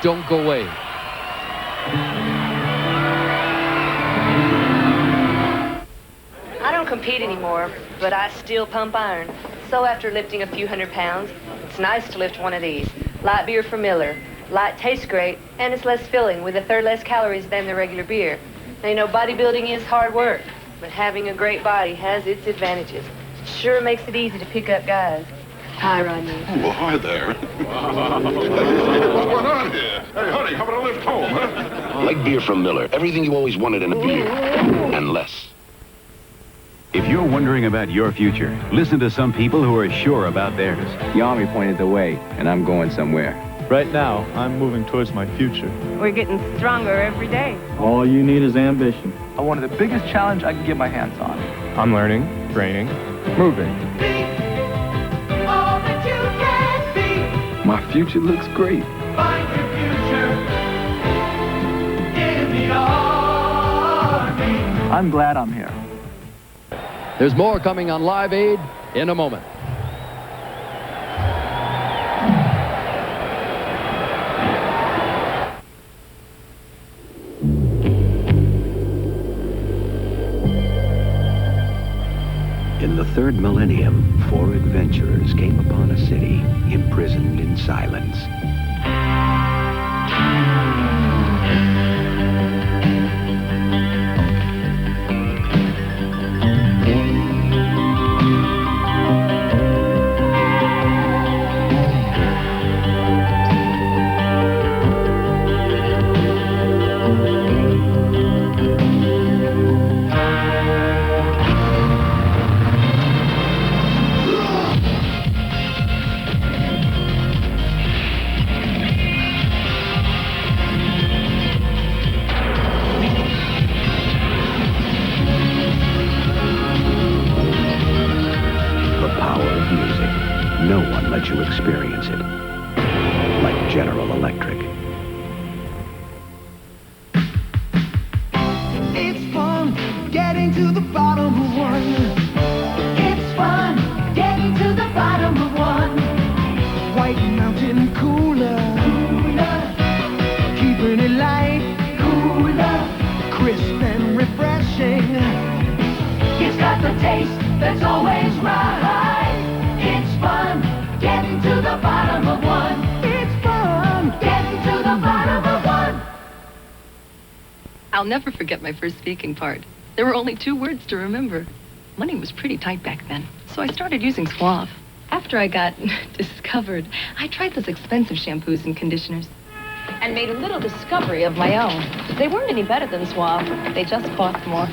don't go away. I don't compete anymore, but I still pump iron. So after lifting a few hundred pounds, it's nice to lift one of these. Light beer from Miller. Light tastes great, and it's less filling, with a third less calories than the regular beer. Now, you know, bodybuilding is hard work, but having a great body has its advantages. Sure makes it easy to pick up guys. Hi, Rodney. Well, hi there. What's going on here? Hey, honey, how about a lift home, huh? Light beer from Miller. Everything you always wanted in a beer, and less. If you're wondering about your future, listen to some people who are sure about theirs. The Army pointed the way, and I'm going somewhere. Right now, I'm moving towards my future. We're getting stronger every day. All you need is ambition. I wanted the biggest challenge I can get my hands on. I'm learning, training, moving. Be all that you can be. My future looks great. Find your future in the Army. I'm glad I'm here. There's more coming on Live Aid in a moment. In the third millennium, 4 adventurers came upon a city imprisoned in silence. No one lets you experience it. Like General Electric. It's fun getting to the bottom of one. It's fun getting to the bottom of one. White Mountain Cooler. Keeping it light. Cooler. Crisp and refreshing. It's got the taste that's always right. It's fun getting to the bottom of one. It's fun getting to the bottom of one. I'll never forget my first speaking part. There were only 2 words to remember. Money was pretty tight back then, so I started using Suave. After I got discovered, I tried those expensive shampoos and conditioners and made a little discovery of my own. They weren't any better than Suave. They just cost more.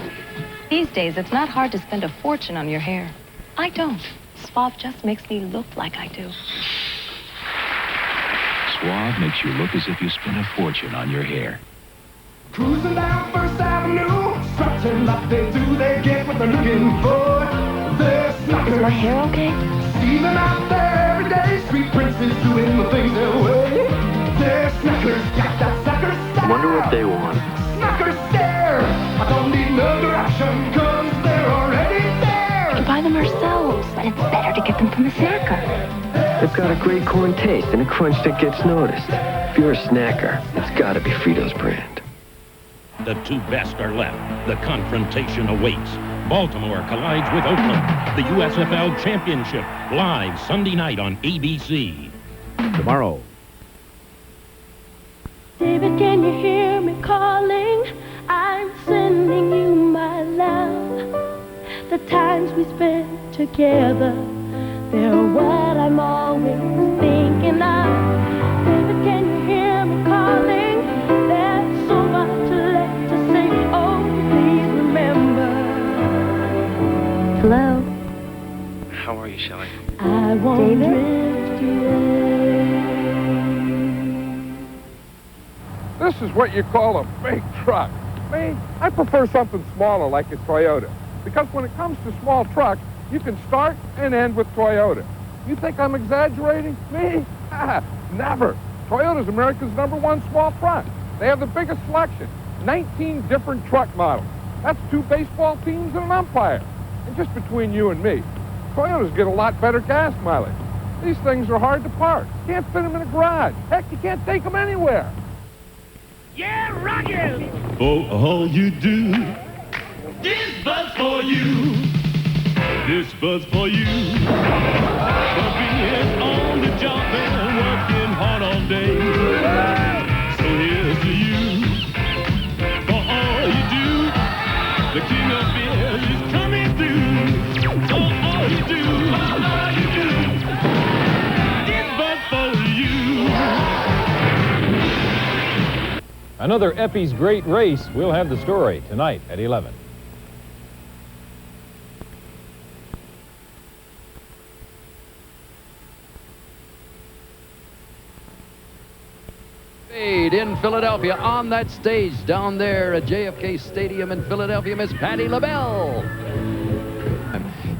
These days, it's not hard to spend a fortune on your hair. I don't. Suave just makes me look like I do. Suave makes you look as if you spent a fortune on your hair. Cruising down First Avenue, strutting like they do, they get what they're looking for. They're suckers. Is my hair okay? See them out there every day, street princes doing the things their way. They're snackers, got that sucker style. I wonder what they want. Snackers stare. I don't need no direction, cause they're already there. We can buy them ourselves, but it's better to get them from a snacker. They've got a great corn taste and a crunch that gets noticed. If you're a snacker, it's gotta be Fritos brand. The 2 best are left. The confrontation awaits. Baltimore collides with Oakland. The USFL Championship, live Sunday night on ABC. Tomorrow. David, can you hear me calling? I'm sending you my love. The times we spent together, they're what I'm always thinking of. David, can you hear me calling? There's so much left to say. Oh, please remember. Hello? How are you, Shelley? I won't drift away. This is what you call a big truck. Me, I prefer something smaller like a Toyota. Because when it comes to small trucks, you can start and end with Toyota. You think I'm exaggerating? Me? Never. Toyota's America's #1 small truck. They have the biggest selection, 19 different truck models. That's 2 baseball teams and an umpire. And just between you and me, Toyotas get a lot better gas mileage. These things are hard to park. Can't fit them in a garage. Heck, you can't take them anywhere. Yeah, rock it! For all you do. This buzz for you. This buzz for you. For being on the job and working hard all day. So here's to you. For all you do. The king of beers is coming through. For all you do. All you do. This buzz for you. Another Eppie's Great Race. We'll have the story tonight at 11. In Philadelphia, on that stage down there at JFK Stadium in Philadelphia, Miss Patti LaBelle.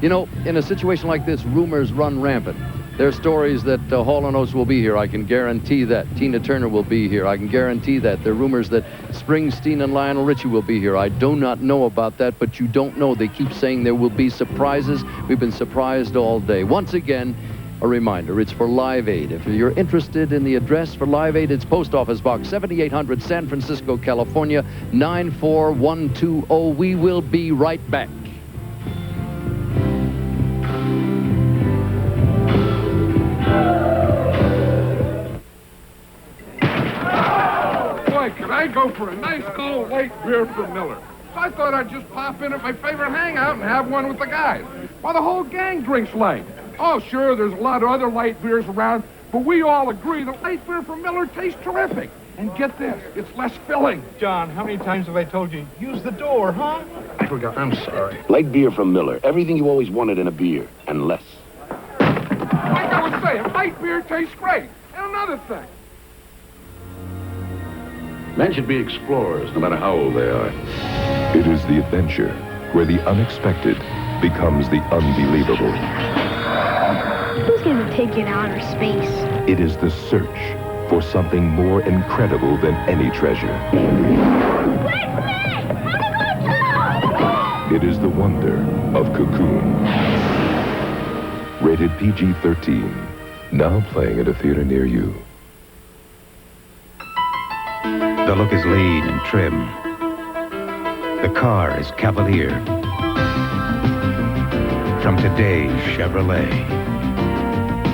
You know, in a situation like this, rumors run rampant. There are stories that Hall & Oates will be here. I can guarantee that. Tina Turner will be here. I can guarantee that. There are rumors that Springsteen and Lionel Richie will be here. I do not know about that, but you don't know. They keep saying there will be surprises. We've been surprised all day. Once again, a reminder, it's for Live Aid. If you're interested in the address for Live Aid, it's Post Office Box 7800, San Francisco, California, 94120. We will be right back. Boy, could I go for a nice cold light beer from Miller. So I thought I'd just pop in at my favorite hangout and have one with the guys. Well, the whole gang drinks light. Oh, sure, there's a lot of other light beers around, but we all agree that light beer from Miller tastes terrific. And get this, it's less filling. John, how many times have I told you, use the door, huh? I forgot, I'm sorry. Light beer from Miller. Everything you always wanted in a beer, and less. Like I was saying, light beer tastes great. And another thing. Men should be explorers, no matter how old they are. It is the adventure where the unexpected becomes the unbelievable. Who's going to take you to outer space? It is the search for something more incredible than any treasure. It is the wonder of Cocoon. Rated PG-13. Now playing at a theater near you. The look is lean and trim. The car is Cavalier. From today's Chevrolet.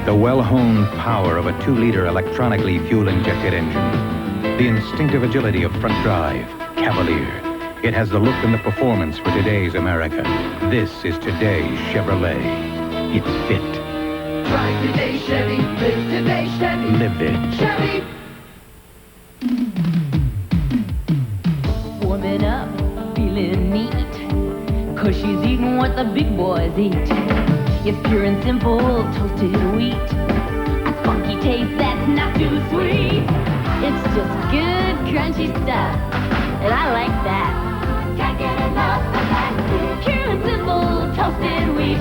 The well-honed power of a 2-liter electronically fuel-injected engine. The instinctive agility of front drive, Cavalier. It has the look and the performance for today's America. This is today's Chevrolet. It's fit. Drive today, Chevy. Live today, Chevy. Live it. Chevy. Warming up, feeling neat, 'cause she's eating what the big boys eat. It's pure and simple, toasted wheat. A funky taste that's not too sweet. It's just good, crunchy stuff, and I like that. Can't get enough of that. Pure and simple, toasted wheat.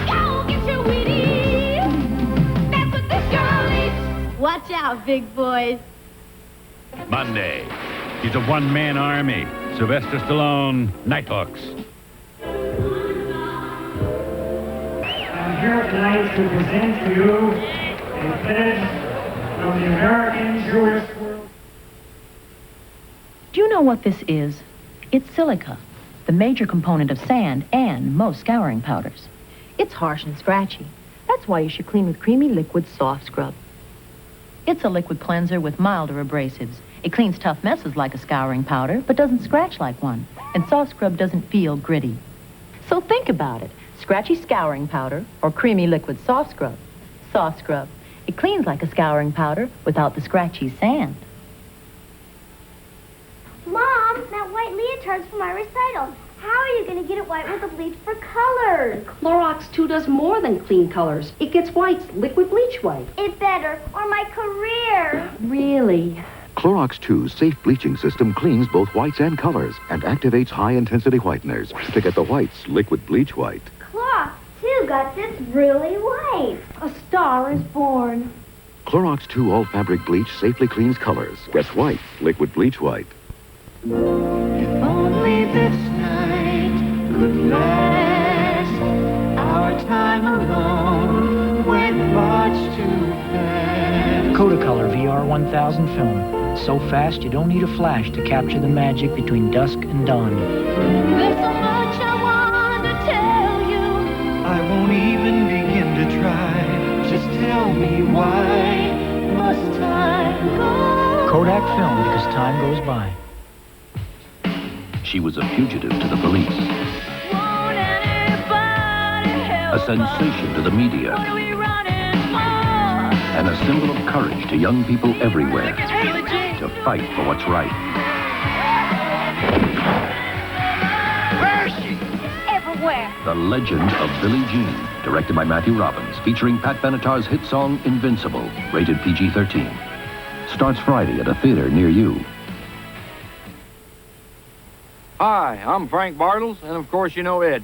Now go get your Wheaties. That's what this girl eats. Watch out, big boys. Monday. He's a one-man army. Sylvester Stallone, Nighthawks. I'm here tonight to present to you a pledge of the American Jewish World. Do you know what this is? It's silica, the major component of sand and most scouring powders. It's harsh and scratchy. That's why you should clean with Creamy Liquid Soft Scrub. It's a liquid cleanser with milder abrasives. It cleans tough messes like a scouring powder, but doesn't scratch like one. And Soft Scrub doesn't feel gritty. So think about it. Scratchy scouring powder or Creamy Liquid Soft Scrub. Soft Scrub. It cleans like a scouring powder without the scratchy sand. Mom, that white leotard's for my recital. How are you going to get it white with the bleach for colors? Clorox 2 does more than clean colors. It gets whites, liquid bleach white. It better, or my career. Really? Clorox 2's safe bleaching system cleans both whites and colors and activates high-intensity whiteners to get the whites liquid bleach white. Cloth, too, got this really white. A star is born. Clorox 2 all-fabric bleach safely cleans colors, gets white liquid bleach white. If only this night could last, our time alone went much too fast. Kodacolor VR 1000 film. so fast you don't need a flash to capture the magic between dusk and dawn. There's so much I want to tell you. I won't even begin to try. Just tell me why. Must time go? Kodak Film, because time goes by. She was a fugitive to the police, Won't anybody help a sensation to the media, us? What are we running for? and a symbol of courage to young people everywhere to fight for what's right. Where is she? Everywhere. The Legend of Billie Jean, directed by Matthew Robbins, featuring Pat Benatar's hit song Invincible, rated PG-13. Starts Friday at a theater near you. Hi, I'm Frank Bartles, and of course you know Ed.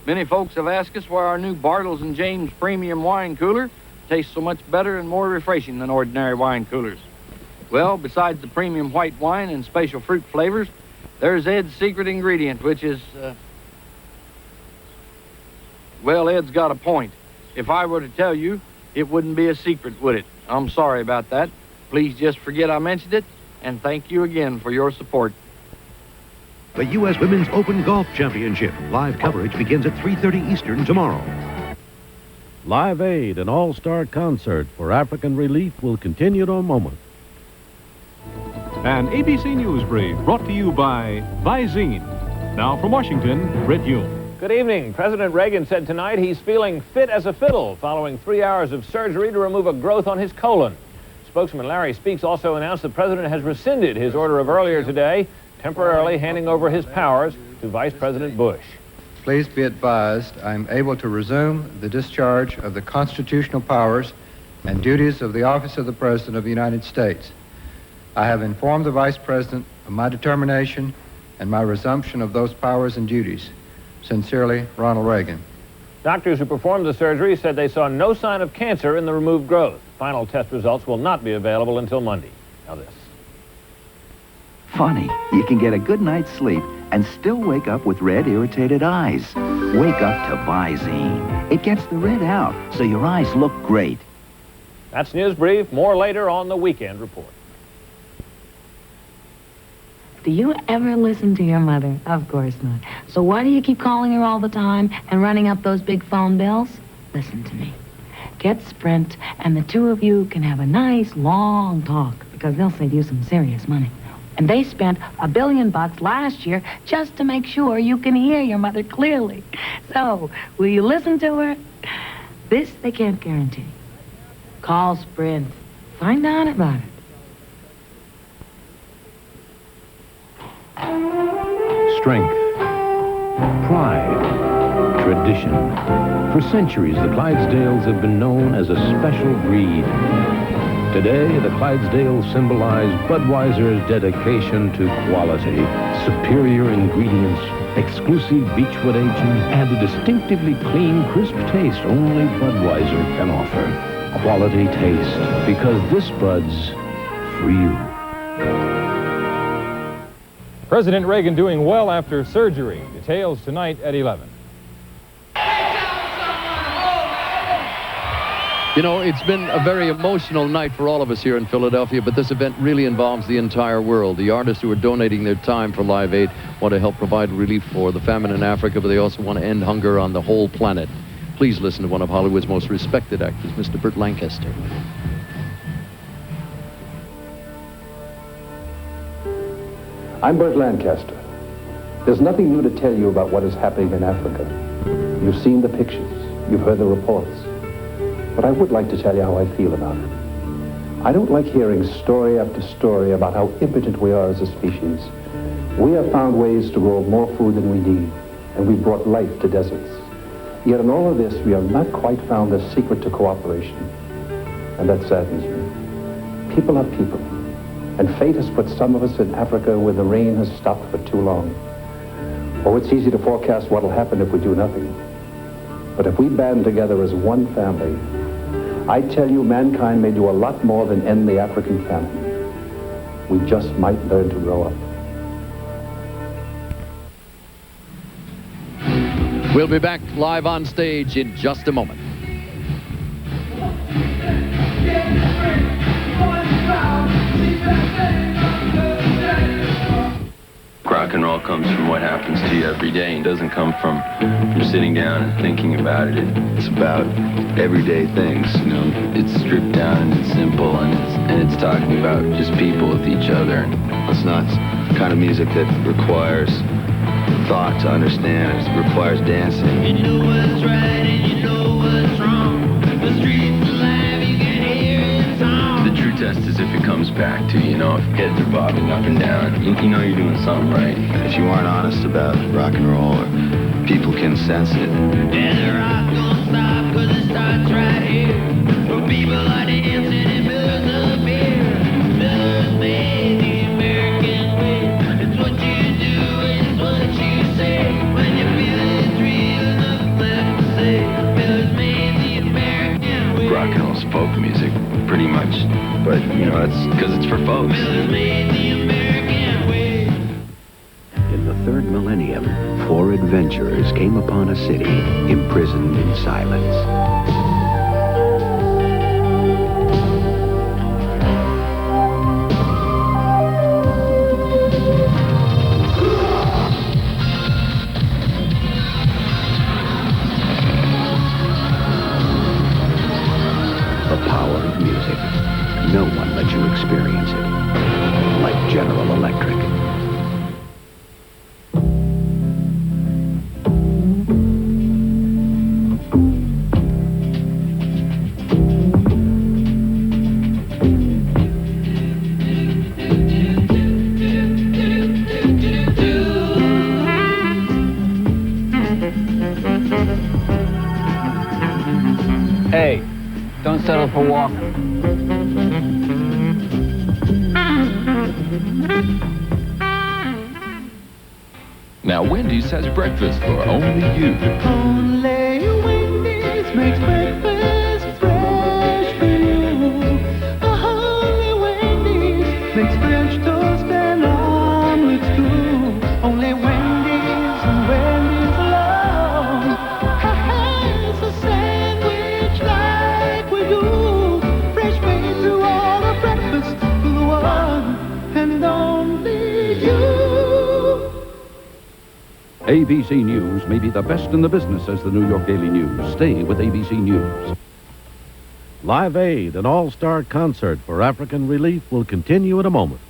Many folks have asked us why our new Bartles and James Premium Wine Cooler tastes so much better and more refreshing than ordinary wine coolers. Well, besides the premium white wine and special fruit flavors, there's Ed's secret ingredient, which is, well, Ed's got a point. If I were to tell you, it wouldn't be a secret, would it? I'm sorry about that. Please just forget I mentioned it, and thank you again for your support. The U.S. Women's Open Golf Championship. Live coverage begins at 3:30 Eastern tomorrow. Live Aid, an all-star concert for African relief, will continue in a moment. An ABC News brief brought to you by Visine. Now from Washington, Britt Hume. Good evening. President Reagan said tonight he's feeling fit as a fiddle following 3 hours of surgery to remove a growth on his colon. Spokesman Larry Speaks also announced the president has rescinded his order of earlier today, temporarily handing over his powers to Vice President Bush. Please be advised I'm able to resume the discharge of the constitutional powers and duties of the office of the President of the United States. I have informed the Vice President of my determination and my resumption of those powers and duties. Sincerely, Ronald Reagan. Doctors who performed the surgery said they saw no sign of cancer in the removed growth. Final test results will not be available until Monday. Now this. Funny, you can get a good night's sleep and still wake up with red, irritated eyes. Wake up to Visine. It gets the red out, so your eyes look great. That's News Brief. More later on the Weekend Report. Do you ever listen to your mother? Of course not. So why do you keep calling her all the time and running up those big phone bills? Listen to me. Get Sprint, and the two of you can have a nice, long talk, because they'll save you some serious money. And they spent $1 billion last year just to make sure you can hear your mother clearly. So, will you listen to her? This they can't guarantee. Call Sprint. Find out about it. Strength, pride, tradition. For centuries, the Clydesdales have been known as a special breed. Today, the Clydesdales symbolize Budweiser's dedication to quality, superior ingredients, exclusive Beechwood aging, and a distinctively clean, crisp taste only Budweiser can offer. Quality taste, because this Bud's for you. President Reagan doing well after surgery. Details tonight at 11. You know, it's been a very emotional night for all of us here in Philadelphia, but this event really involves the entire world. The artists who are donating their time for Live Aid want to help provide relief for the famine in Africa, but they also want to end hunger on the whole planet. Please listen to one of Hollywood's most respected actors, Mr. Burt Lancaster. I'm Burt Lancaster. There's nothing new to tell you about what is happening in Africa. You've seen the pictures. You've heard the reports. But I would like to tell you how I feel about it. I don't like hearing story after story about how impotent we are as a species. We have found ways to grow more food than we need, and we've brought life to deserts. Yet in all of this, we have not quite found the secret to cooperation. And that saddens me. People are people. And fate has put some of us in Africa where the rain has stopped for too long. Oh, it's easy to forecast what'll happen if we do nothing. But if we band together as one family, I tell you, mankind may do a lot more than end the African famine. We just might learn to grow up. We'll be back live on stage in just a moment. Going round, Rock and roll comes from what happens to you every day. It doesn't come from sitting down and thinking about it. It's about everyday things, you know. It's stripped down and it's simple and it's talking about just people with each other. It's not the kind of music that requires thought to understand. It requires dancing. You know what's right and you know what's wrong. The streets alive, you can hear it song. The true test is if it comes back to you, you know, if heads are bobbing up and down, you know you're doing something right. If you aren't honest about rock and roll, or people can sense it. And the rock don't stop 'cause it starts right here. Where people are dancing and bills of beer. Bills made the American way. It's what you do, it's what you say. When you feel it's real, nothing left to say. Bills made the American way. Rock and roll's folk music, pretty much. But, you know, that's because it's for folks. Bills made the American way. In the third millennium, 4 adventurers came upon a city imprisoned in silence. The power of music. No one lets you experience it. Like General Electric. Hey, don't settle for Walker. Now Wendy's has breakfast for only you. Only Wendy's makes breakfast fresh for you. Only Wendy's makes French toast and omelets too. Only Wendy's and Wendy's alone has a sandwich like we do. Fresh made through all the breakfast for the one and only you. ABC News may be the best in the business, says the New York Daily News. Stay with ABC News. Live Aid, an all-star concert for African Relief, will continue in a moment.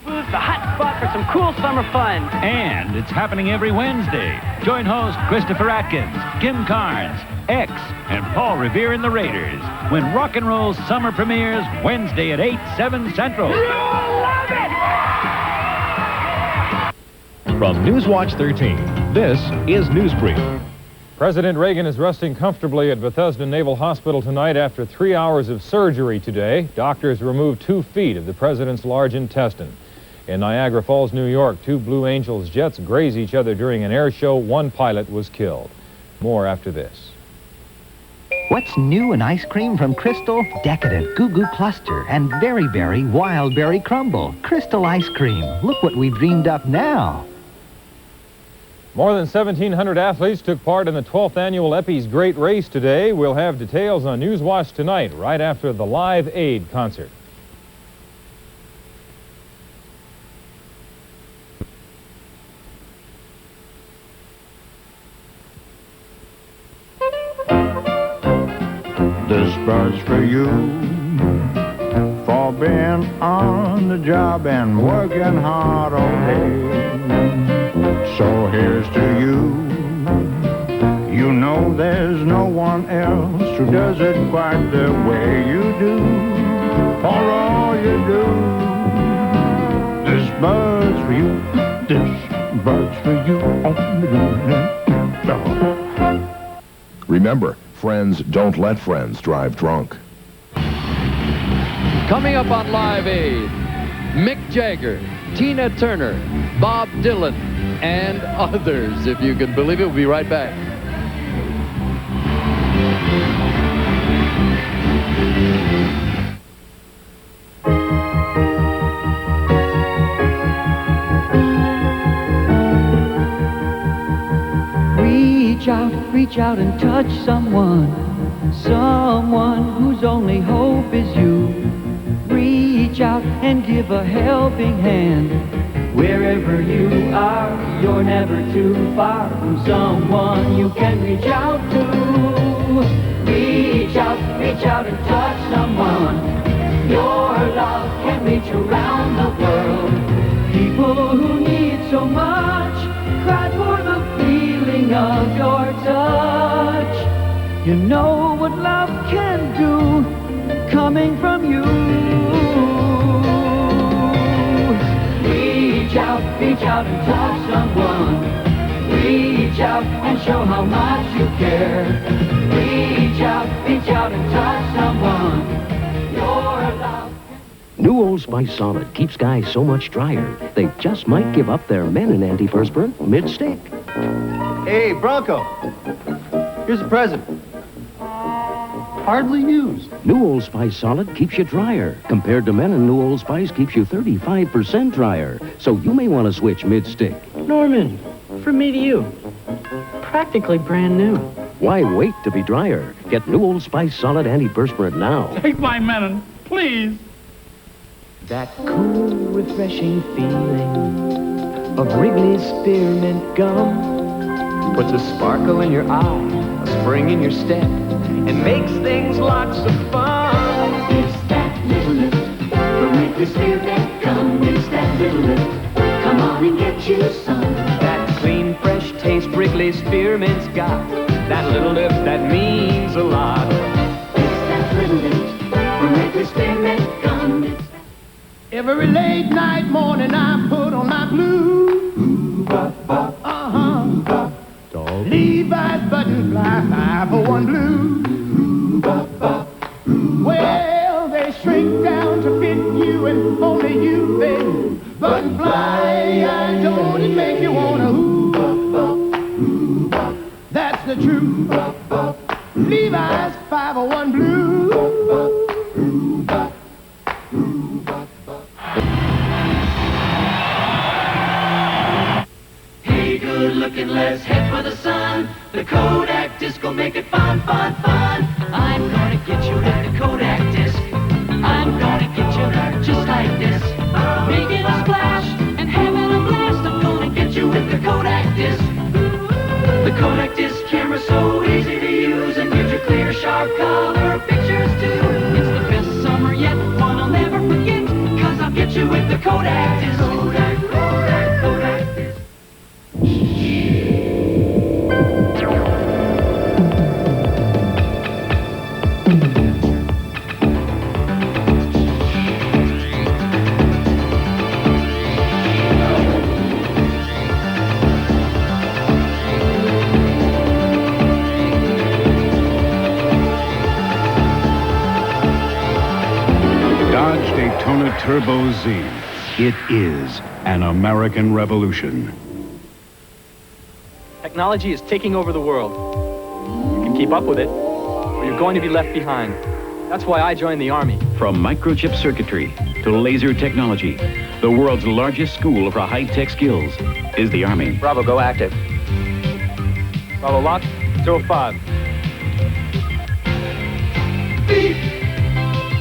The hot spot for some cool summer fun. And it's happening every Wednesday. Join host Christopher Atkins, Kim Carnes, X, and Paul Revere and the Raiders when Rock and Roll Summer premieres Wednesday at 8, 7 Central. You'll love it! From Newswatch 13, this is Newsbrief. President Reagan is resting comfortably at Bethesda Naval Hospital tonight after 3 hours of surgery today. Doctors removed 2 feet of the president's large intestine. In Niagara Falls, New York, 2 Blue Angels jets grazed each other during an air show. 1 pilot was killed. More after this. What's new in ice cream from Crystal? Decadent Goo Goo Cluster and Very Berry Wild Berry Crumble. Crystal ice cream. Look what we've dreamed up now. More than 1,700 athletes took part in the 12th annual Epi's Great Race today. We'll have details on Newswatch tonight, right after the Live Aid concert. This bird's for you, for being on the job and working hard all day. So here's to you. You know there's no one else who does it quite the way you do. For all you do. This bird's for you. This bird's for you. Remember, friends don't let friends drive drunk. Coming up on Live Aid, Mick Jagger, Tina Turner, Bob Dylan, and others, if you can believe it. We'll be right back. Reach out and touch someone whose only hope is you. Reach reach out and give a helping hand. Wherever you are, you're never too far from someone you can reach out to. Reach out and touch someone. Your love can reach around the world. People who need so much cry for the feeling of your touch. You know what love can do coming from you. Reach out and touch someone. Reach out and show how much you care. Reach out and touch someone. Your love. New Old Spice Solid keeps guys so much drier, they just might give up their Menon antiperspirant mid-stick. Hey, Bronco. Here's a present. Hardly used. New Old Spice Solid keeps you drier. Compared to Menon, New Old Spice keeps you 35% drier. So you may want to switch mid-stick. Norman, from me to you. Practically brand new. Why wait to be drier? Get New Old Spice Solid antiperspirant now. Take my Menon, please. That cool, refreshing feeling of Wrigley's Spearmint Gum puts a sparkle in your eye, a spring in your step, and makes things lots of fun. It's that little lift from Wrigley's Spearmint Gum. It's that little lift. Come on and get you some. That clean, fresh taste Wrigley's Spearmint's got. That little lift that means a lot. It's that little lift from Wrigley's Spearmint Gum. Every late night morning I put on my blue. Levi's button fly 501 blue. Well, they shrink down to fit you and only you then. Button fly, I don't it make you wanna ooh. That's the truth. Levi's 501 blue. Good looking, let's head for the sun. The Kodak disc will make it fun, fun, fun. I'm gonna get you with the Kodak disc. I'm gonna get you just like this. Making a splash and having a blast. I'm gonna get you with the Kodak disc. The Kodak disc camera's so easy to use and gives you clear, sharp color pictures too. It's the best summer yet, one I'll never forget. 'Cause I'll get you with the Kodak disc. Kodak, Kodak, Kodak disc. Dodge Daytona Turbo Z. It is an American revolution. Technology is taking over the world. You can keep up with it, or you're going to be left behind. That's why I joined the Army. From microchip circuitry to laser technology, the world's largest school for high-tech skills is the Army. Bravo, go active. Bravo, lock, 05. Be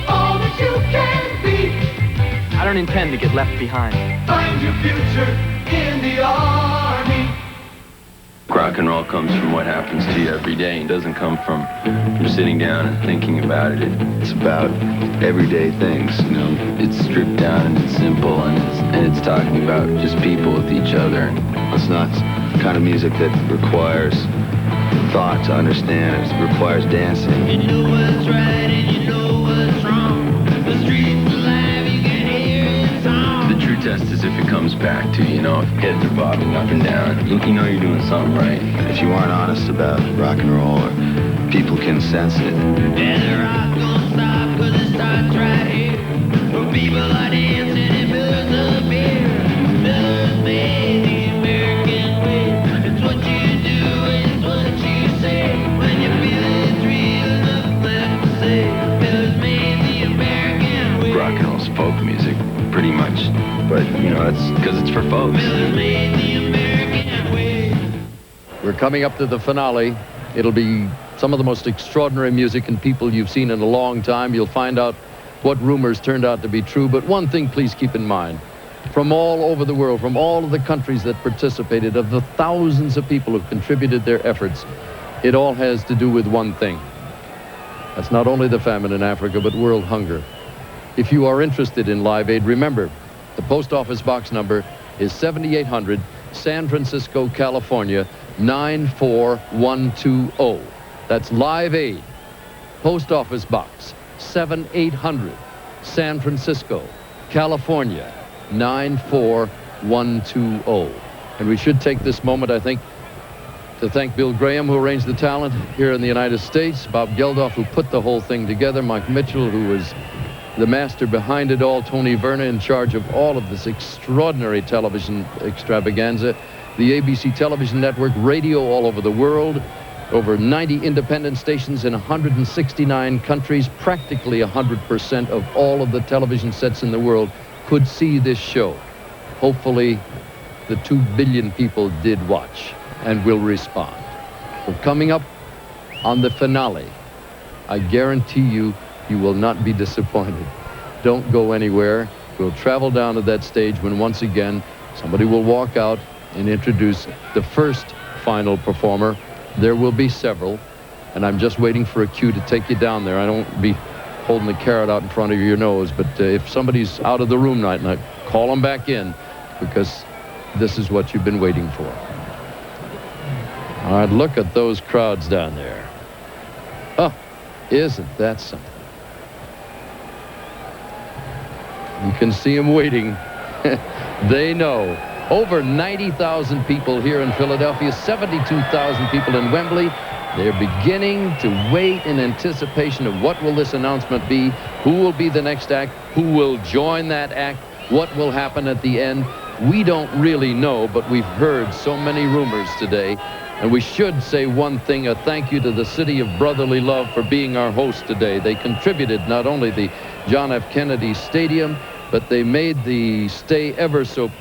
all that you can be. I don't intend to get left behind. Find your future in the Army. Rock and roll comes from what happens to you every day. It doesn't come from sitting down and thinking about it. It's about everyday things, you know. It's stripped down and it's simple and it's talking about just people with each other. It's not the kind of music that requires thought to understand. It requires dancing. You know what's right and you know what's wrong. The streets alive, you can hear it song. The true test is if it comes back to you, you know, if heads are bobbing up and down, you know you're doing something right. If you aren't honest about rock and roll, or people can sense it. And the rock don't stop 'cause it starts right here. Where people are dancing and Miller's up here. Miller's made the American way. It's what you do, it's what you say. When you feel it's real, nothing left to say. Miller's made the American way. Rock and roll's folk music, pretty much. But, you know, it's because it's for folks. Miller's made the American way. We're coming up to the finale. It'll be some of the most extraordinary music and people you've seen in a long time. You'll find out what rumors turned out to be true. But one thing please keep in mind. From all over the world, from all of the countries that participated, of the thousands of people who contributed their efforts, it all has to do with one thing. That's not only the famine in Africa, but world hunger. If you are interested in Live Aid, remember, the post office box number is 7800, San Francisco, California, 94120. That's Live Aid, post office box 7800, San Francisco, California, 94120. And we should take this moment, I think, to thank Bill Graham, who arranged the talent here in the United States, Bob Geldof, who put the whole thing together, Mike Mitchell, who was the master behind it all, Tony Verna in charge of all of this extraordinary television extravaganza, the ABC television network, radio all over the world, over 90 independent stations in 169 countries. Practically 100% of all of the television sets in the world could see this show. Hopefully, the 2 billion people did watch and will respond. We're coming up on the finale. I guarantee you, you will not be disappointed. Don't go anywhere. We'll travel down to that stage when once again somebody will walk out and introduce the first final performer. There will be several, and I'm just waiting for a cue to take you down there. I don't be holding the carrot out in front of your nose, but if somebody's out of the room tonight, call them back in, because this is what you've been waiting for. All right, look at those crowds down there. Oh, isn't that something? You can see them waiting. They know. Over 90,000 people here in Philadelphia, 72,000 people in Wembley. They're beginning to wait in anticipation of what will this announcement be, who will be the next act, who will join that act, what will happen at the end. We don't really know, but we've heard so many rumors today. And we should say one thing, a thank you to the City of Brotherly Love for being our host today. They contributed not only the John F. Kennedy Stadium, but they made the stay ever so